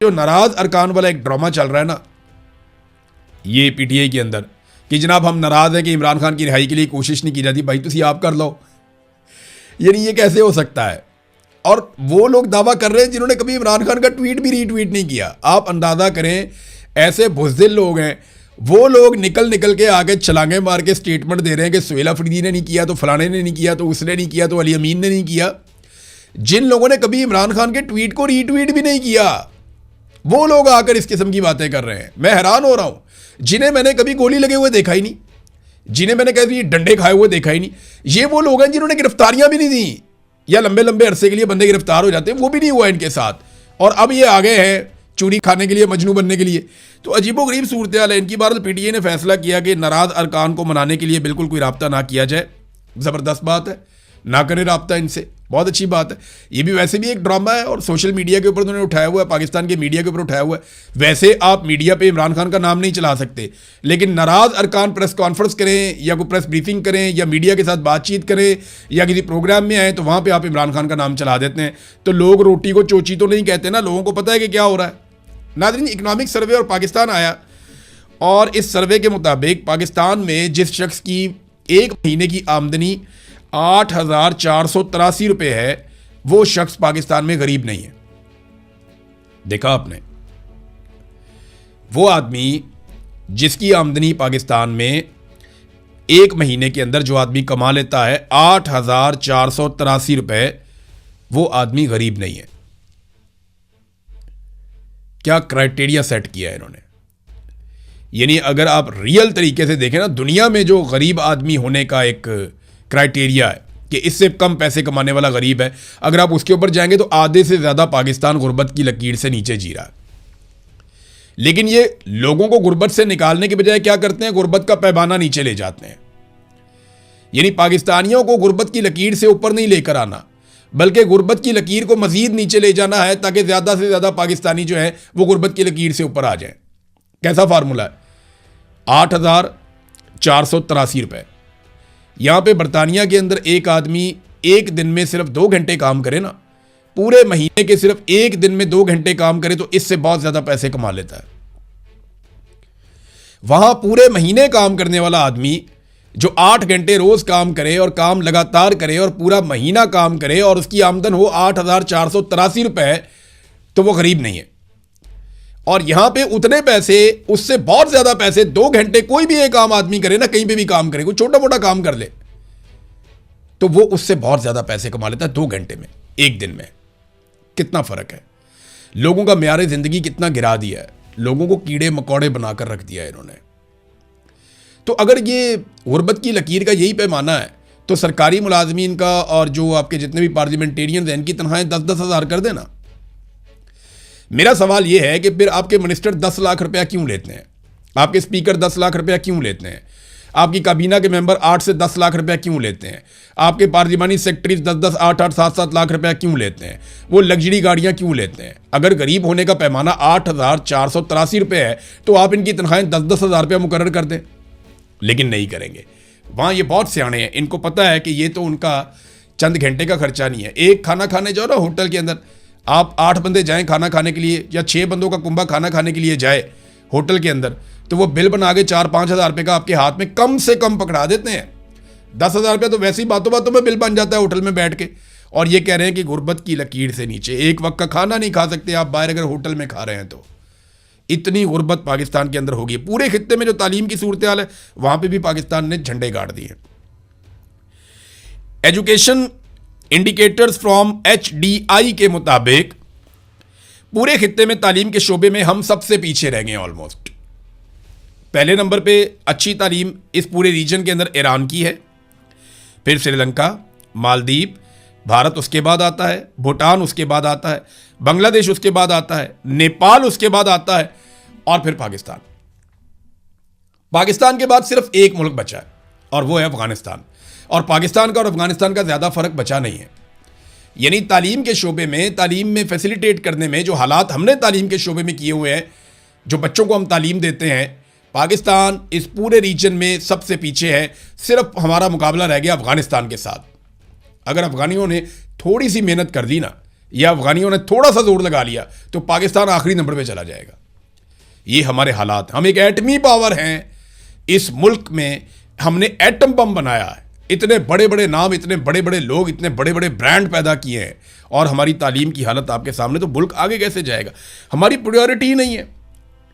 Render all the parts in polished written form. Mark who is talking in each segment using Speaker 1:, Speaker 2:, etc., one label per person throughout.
Speaker 1: जो नाराज अरकान वाला एक ड्रामा चल रहा है ना ये पीटीआई के अंदर कि जनाब हम नाराज हैं कि इमरान खान की रिहाई के लिए कोशिश नहीं की जाती, भाई तुम आप कर लो। यानी ये कैसे हो सकता है? और वो लोग दावा कर रहे हैं जिन्होंने कभी इमरान खान का ट्वीट भी रीट्वीट नहीं किया। आप अंदाजा करें, ऐसे बुज़दिल लोग हैं, वो लोग निकल के आगे छलांगे मार के स्टेटमेंट दे रहे हैं कि सुहेल अफरीदी ने नहीं किया तो फलाने ने नहीं किया तो उसने नहीं किया तो अली अमीन ने नहीं किया। जिन लोगों ने कभी इमरान खान के ट्वीट को रीट्वीट भी नहीं किया वो लोग आकर इस किस्म की बातें कर रहे हैं। मैं हैरान हो रहा हूं, जिन्हें मैंने कभी गोली लगे हुए देखा ही नहीं, जिन्हें मैंने कभी डंडे खाए हुए देखा ही नहीं, ये वो लोग हैं जिन्होंने गिरफ्तारियां भी नहीं दी, या लंबे लंबे अरसे के लिए बंदे गिरफ्तार हो जाते हैं, वो भी नहीं हुआ इनके साथ, और अब ये आ गए हैं चूड़ी खाने के लिए, मजनू बनने के लिए। तो अजीबोगरीब सूरत हाल है इनकी। बहरहाल पीटीआई ने फैसला किया कि नाराज अरकान को मनाने के लिए बिल्कुल कोई राब्ता ना किया जाए। ज़बरदस्त बात है, ना करें राब्ता इनसे, बहुत अच्छी बात है। ये भी वैसे भी एक ड्रामा है और सोशल मीडिया के ऊपर उन्होंने उठाया हुआ है, पाकिस्तान के मीडिया के ऊपर उठाया हुआ है। वैसे आप मीडिया पे इमरान खान का नाम नहीं चला सकते, लेकिन नाराज अरकान प्रेस कॉन्फ्रेंस करें या कोई प्रेस ब्रीफिंग करें या मीडिया के साथ बातचीत करें या किसी प्रोग्राम में आए तो वहाँ पर आप इमरान खान का नाम चला देते हैं। तो लोग रोटी को चोची तो नहीं कहते ना, लोगों को पता है कि क्या हो रहा है। नाज़रीन, इकनॉमिक सर्वे और पाकिस्तान आया और इस सर्वे के मुताबिक पाकिस्तान में जिस शख्स की एक महीने की आमदनी 8,483 रुपये है वो शख्स पाकिस्तान में गरीब नहीं है। देखा आपने, वो आदमी जिसकी आमदनी पाकिस्तान में एक महीने के अंदर जो आदमी कमा लेता है 8,483 रुपये, वो आदमी गरीब नहीं है। क्या क्राइटेरिया सेट किया है इन्होंने। यानी अगर आप रियल तरीके से देखें ना, दुनिया में जो गरीब आदमी होने का एक क्राइटेरिया है कि इससे कम पैसे कमाने वाला गरीब है, अगर आप उसके ऊपर जाएंगे तो आधे से ज़्यादा पाकिस्तान गुर्बत की लकीर से नीचे जी रहा है। लेकिन ये लोगों को गुर्बत से निकालने के बजाय क्या करते हैं, गुर्बत का पैमाना नीचे ले जाते हैं। यानी पाकिस्तानियों को गुर्बत की लकीर से ऊपर नहीं लेकर आना, बल्कि गुर्बत की लकीर को मजीद नीचे ले जाना है ताकि ज़्यादा से ज़्यादा पाकिस्तानी जो है वो गुर्बत की लकीर से ऊपर आ जाए। कैसा फार्मूला है? 8,483 रुपये। यहाँ पे बरतानिया के अंदर एक आदमी एक दिन में सिर्फ 2 घंटे काम करे ना, पूरे महीने के सिर्फ एक दिन में 2 घंटे काम करे तो इससे बहुत ज़्यादा पैसे कमा लेता है। वहाँ पूरे महीने काम करने वाला आदमी जो 8 घंटे रोज काम करे और काम लगातार करे और पूरा महीना काम करे और उसकी आमदन हो 8,483 रुपये, तो वो गरीब नहीं है। और यहां पे उतने पैसे, उससे बहुत ज्यादा पैसे 2 घंटे कोई भी एक आम आदमी करे ना, कहीं पे भी काम करे, कोई छोटा मोटा काम कर ले, तो वो उससे बहुत ज्यादा पैसे कमा लेता है 2 घंटे में, एक दिन में। कितना फर्क है। लोगों का म्यार जिंदगी कितना गिरा दिया है, लोगों को कीड़े मकोड़े बनाकर रख दिया है इन्होंने। तो अगर ये गुर्बत की लकीर का यही पैमाना है तो सरकारी मुलाजमीन का और जो आपके जितने भी पार्लियामेंटेरियन हैं इनकी तनख्वाहें 10-10 हज़ार कर देना। मेरा सवाल ये है कि फिर आपके मिनिस्टर 10 लाख रुपया क्यों लेते हैं, आपके स्पीकर 10 लाख रुपया क्यों लेते हैं, आपकी काबीना के मेंबर 8 से 10 लाख रुपया क्यों लेते हैं, आपके पार्लिमानी सेक्रेटरीज 10-10, 8-8, 7-7 लाख रुपया क्यों लेते हैं, वो लग्जरी गाड़ियां क्यों लेते हैं। अगर गरीब होने का पैमाना 8,483 रुपये है तो आप इनकी तनख्वाहें 10-10 हज़ार रुपया मुकर्रर कर दें, लेकिन नहीं करेंगे। वहाँ ये बहुत सियाने हैं, इनको पता है कि ये तो उनका चंद घंटे का खर्चा नहीं है। एक खाना खाने जाओ ना होटल के अंदर, आप 8 बंदे जाएं खाना खाने के लिए या 6 बंदों का कुंभा खाना खाने के लिए जाए होटल के अंदर, तो वो बिल बना के 4-5 हज़ार रुपये का आपके हाथ में कम से कम पकड़ा देते हैं। 10 हज़ार रुपये तो वैसे ही बातों बातों में बिल बन जाता है होटल में बैठ के, और ये कह रहे हैं कि गुर्बत की लकीर से नीचे, एक वक्त का खाना नहीं खा सकते आप बाहर अगर होटल में खा रहे हैं तो। इतनी गुर्बत पाकिस्तान के अंदर होगी। पूरे खित्ते में जो तालीम की सूरत हाल है वहां पे भी पाकिस्तान ने झंडे गाड़ दिए। एजुकेशन इंडिकेटर्स फ्रॉम HDI के मुताबिक पूरे खित्ते में तालीम के शोबे में हम सबसे पीछे रह गए ऑलमोस्ट। पहले नंबर पे अच्छी तालीम इस पूरे रीजन के अंदर ईरान की है, फिर श्रीलंका, मालदीव, भारत उसके बाद आता है, भूटान उसके बाद आता है, बांग्लादेश उसके बाद आता है, नेपाल उसके बाद आता है और फिर पाकिस्तान। पाकिस्तान के बाद सिर्फ एक मुल्क बचा है और वो है अफगानिस्तान, और पाकिस्तान का और अफगानिस्तान का ज़्यादा फर्क बचा नहीं है। यानी तालीम के शोबे में, तालीम में फैसिलिटेट करने में जो हालात हमने तालीम के शोबे में किए हुए हैं, जो बच्चों को हम तालीम देते हैं, पाकिस्तान इस पूरे रीजन में सबसे पीछे है। सिर्फ हमारा मुकाबला रह गया अफगानिस्तान के साथ। अगर अफगानियों ने थोड़ी सी मेहनत कर दी ना या अफगानियों ने थोड़ा सा जोर लगा लिया तो पाकिस्तान आखिरी नंबर पे चला जाएगा। ये हमारे हालात, हम एक एटमी पावर हैं इस मुल्क में, हमने एटम बम बनाया है, इतने बड़े बड़े नाम, इतने बड़े बड़े लोग, इतने बड़े बड़े ब्रांड पैदा किए हैं, और हमारी तालीम की हालत आपके सामने, तो मुल्क आगे कैसे जाएगा? हमारी प्रायोरिटी ही नहीं है,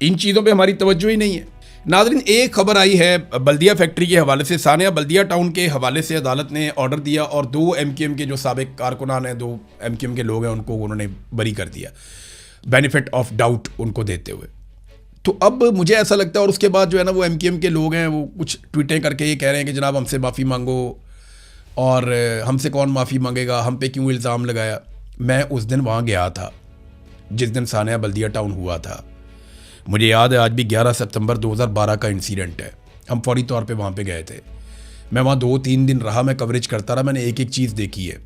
Speaker 1: इन चीज़ों पे हमारी तवज्जो ही नहीं है। नाज़रीन, एक खबर आई है बल्दिया फैक्ट्री के हवाले से। सानिया बल्दिया टाउन के हवाले से अदालत ने ऑर्डर दिया और 2 MQM के जो साबिक कारकुनान हैं, 2 MQM के लोग हैं, उनको उन्होंने बरी कर दिया, बेनिफिट ऑफ डाउट उनको देते हुए। तो अब मुझे ऐसा लगता है, और उसके बाद जो है ना वो MQM के लोग हैं वो कुछ ट्वीटें करके ये कह रहे हैं कि जनाब हमसे माफ़ी मांगो, और हमसे कौन माफ़ी मांगेगा, हम पे क्यों इल्ज़ाम लगाया। मैं उस दिन वहाँ गया था जिस दिन सानिया बल्दिया टाउन हुआ था, मुझे याद है आज भी, 11 सितंबर 2012 का इंसिडेंट है। हम फौरी तौर पे वहाँ पे गए थे, मैं वहाँ 2-3 दिन रहा, मैं कवरेज करता रहा, मैंने एक एक चीज़ देखी है।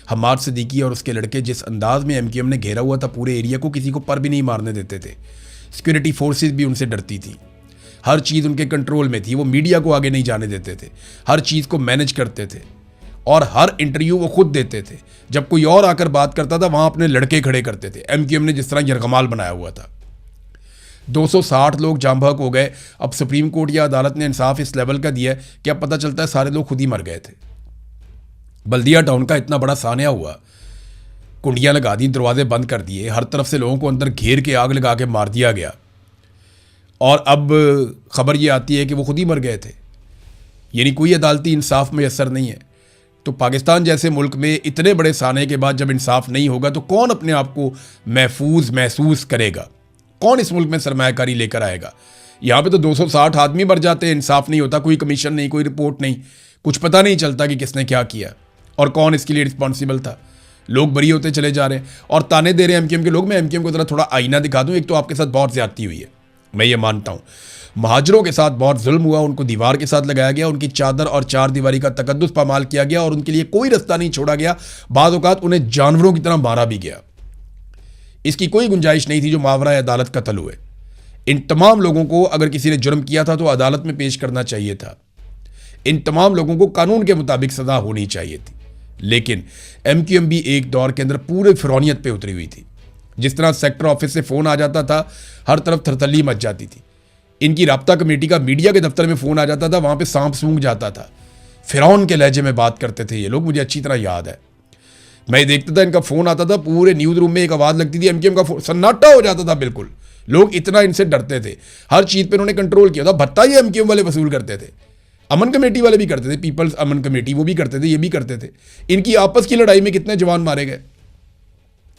Speaker 1: हमाद सिद्दीकी और उसके लड़के जिस अंदाज में MQM ने घेरा हुआ था पूरे एरिया को, किसी को पर भी नहीं मारने देते थे, सिक्योरिटी फोर्सेस भी उनसे डरती थी, हर चीज़ उनके कंट्रोल में थी, वो मीडिया को आगे नहीं जाने देते थे, हर चीज़ को मैनेज करते थे, और हर इंटरव्यू वो खुद देते थे। जब कोई और आकर बात करता था वहाँ अपने लड़के खड़े करते थे। MQM ने जिस तरह यरगमाल बनाया हुआ था, 260 लोग जाम बहक हो गए। अब सुप्रीम कोर्ट या अदालत ने इंसाफ इस लेवल का दिया है कि अब पता चलता है सारे लोग खुद ही मर गए थे। बल्दिया टाउन का इतना बड़ा सानिया हुआ, कुंडियाँ लगा दी, दरवाजे बंद कर दिए, हर तरफ से लोगों को अंदर घेर के आग लगा के मार दिया गया, और अब खबर ये आती है कि वो खुद ही मर गए थे। यानी कोई अदालती इंसाफ मैसर नहीं है। तो पाकिस्तान जैसे मुल्क में इतने बड़े साने के बाद जब इंसाफ नहीं होगा तो कौन अपने आप को महफूज महसूस करेगा? कौन इस मुल्क में सरमायाकारी लेकर आएगा? यहाँ पे तो 260 आदमी मर जाते हैं, इंसाफ नहीं होता, कोई कमीशन नहीं, कोई रिपोर्ट नहीं, कुछ पता नहीं चलता कि किसने क्या किया और कौन इसके लिए रिस्पॉन्सिबल था। लोग बरी होते चले जा रहे हैं और ताने दे रहे हैं MQM के लोग। मैं MQM को ज़रा थोड़ा आईना दिखा दूँ। एक तो आपके साथ बहुत ज़्यादती हुई है, मैं ये मानता हूँ, महाजरों के साथ बहुत जुल्म हुआ, उनको दीवार के साथ लगाया गया, उनकी चादर और चार दीवारी का तकद्दुस पामाल किया गया और उनके लिए कोई रास्ता नहीं छोड़ा गया, बाद औक़ात उन्हें जानवरों की तरह मारा भी गया। इसकी कोई गुंजाइश नहीं थी जो मावरा अदालत कत्ल हुए। इन तमाम लोगों को अगर किसी ने जुर्म किया था तो अदालत में पेश करना चाहिए था, इन तमाम लोगों को कानून के मुताबिक सज़ा होनी चाहिए थी। लेकिन MQM भी एक दौर के अंदर पूरे फिरौनियत पे उतरी हुई थी। जिस तरह सेक्टर ऑफिस से फ़ोन आ जाता था, हर तरफ थरथल्ली मच जाती थी। इनकी राब्ता कमेटी का मीडिया के दफ्तर में फ़ोन आ जाता था, वहाँ पे सांप सूंघ जाता था। फिरौन के लहजे में बात करते थे ये लोग, मुझे अच्छी तरह याद है। मैं देखता था, इनका फ़ोन आता था, पूरे न्यूज़ रूम में एक आवाज़ लगती थी, MQM का फ़ोन, सन्नाटा हो जाता था बिल्कुल। लोग इतना इनसे डरते थे, हर चीज़ पर इन्होंने कंट्रोल किया था। भत्ता ये MQM वाले वसूल करते थे, अमन कमेटी वाले भी करते थे, पीपल्स अमन कमेटी वो भी करते थे, ये भी करते थे। इनकी आपस की लड़ाई में कितने जवान मारे गए,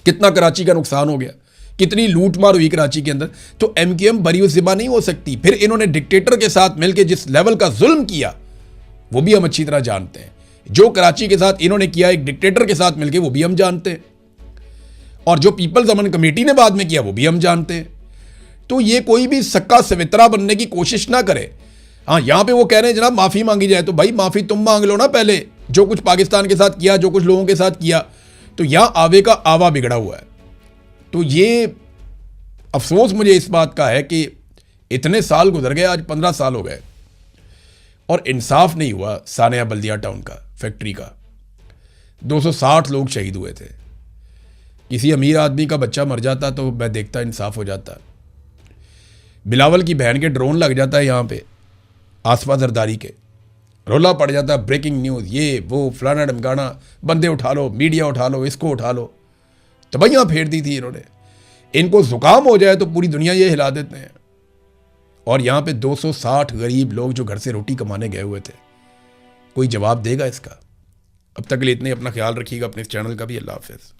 Speaker 1: कितना कराची का नुकसान हो गया, कितनी लूट मार हुई कराची के अंदर। तो MQM बरी ज़िम्मा नहीं हो सकती। फिर इन्होंने डिक्टेटर के साथ मिलकर जिस लेवल का जुल्म किया वो भी हम अच्छी तरह जानते हैं। जो कराची के साथ इन्होंने किया एक डिक्टेटर के साथ मिलकर वो भी हम जानते हैं, और जो पीपल्स अमन कमेटी ने बाद में किया वो भी हम जानते हैं। तो ये कोई भी सक्का सवित्रा बनने की कोशिश ना करे। हाँ, यहाँ पे वो कह रहे हैं जनाब माफ़ी मांगी जाए, तो भाई माफ़ी तुम मांग लो ना पहले, जो कुछ पाकिस्तान के साथ किया, जो कुछ लोगों के साथ किया। तो यहाँ आवे का आवा बिगड़ा हुआ है। तो ये अफसोस मुझे इस बात का है कि इतने साल गुजर गए, आज 15 साल हो गए और इंसाफ नहीं हुआ। सानिया बल्दिया टाउन का फैक्ट्री का 260 लोग शहीद हुए थे। किसी अमीर आदमी का बच्चा मर जाता तो मैं देखता इंसाफ हो जाता। बिलावल की बहन के ड्रोन लग जाता है यहाँ पे आसपा जरदारी के, रोला पड़ जाता है, ब्रेकिंग न्यूज़, ये वो फलाना ढमकाना, बंदे उठा लो, मीडिया उठा लो, इसको उठा लो। तबैयाँ फेर दी थी इन्होंने। इनको जुकाम हो जाए तो पूरी दुनिया ये हिला देते हैं। और यहाँ पे 260 गरीब लोग जो घर से रोटी कमाने गए हुए थे, कोई जवाब देगा इसका? अब तक के लिए इतने, अपना ख्याल रखिएगा, अपने इस चैनल का भी। अल्लाह हाफ़िज़।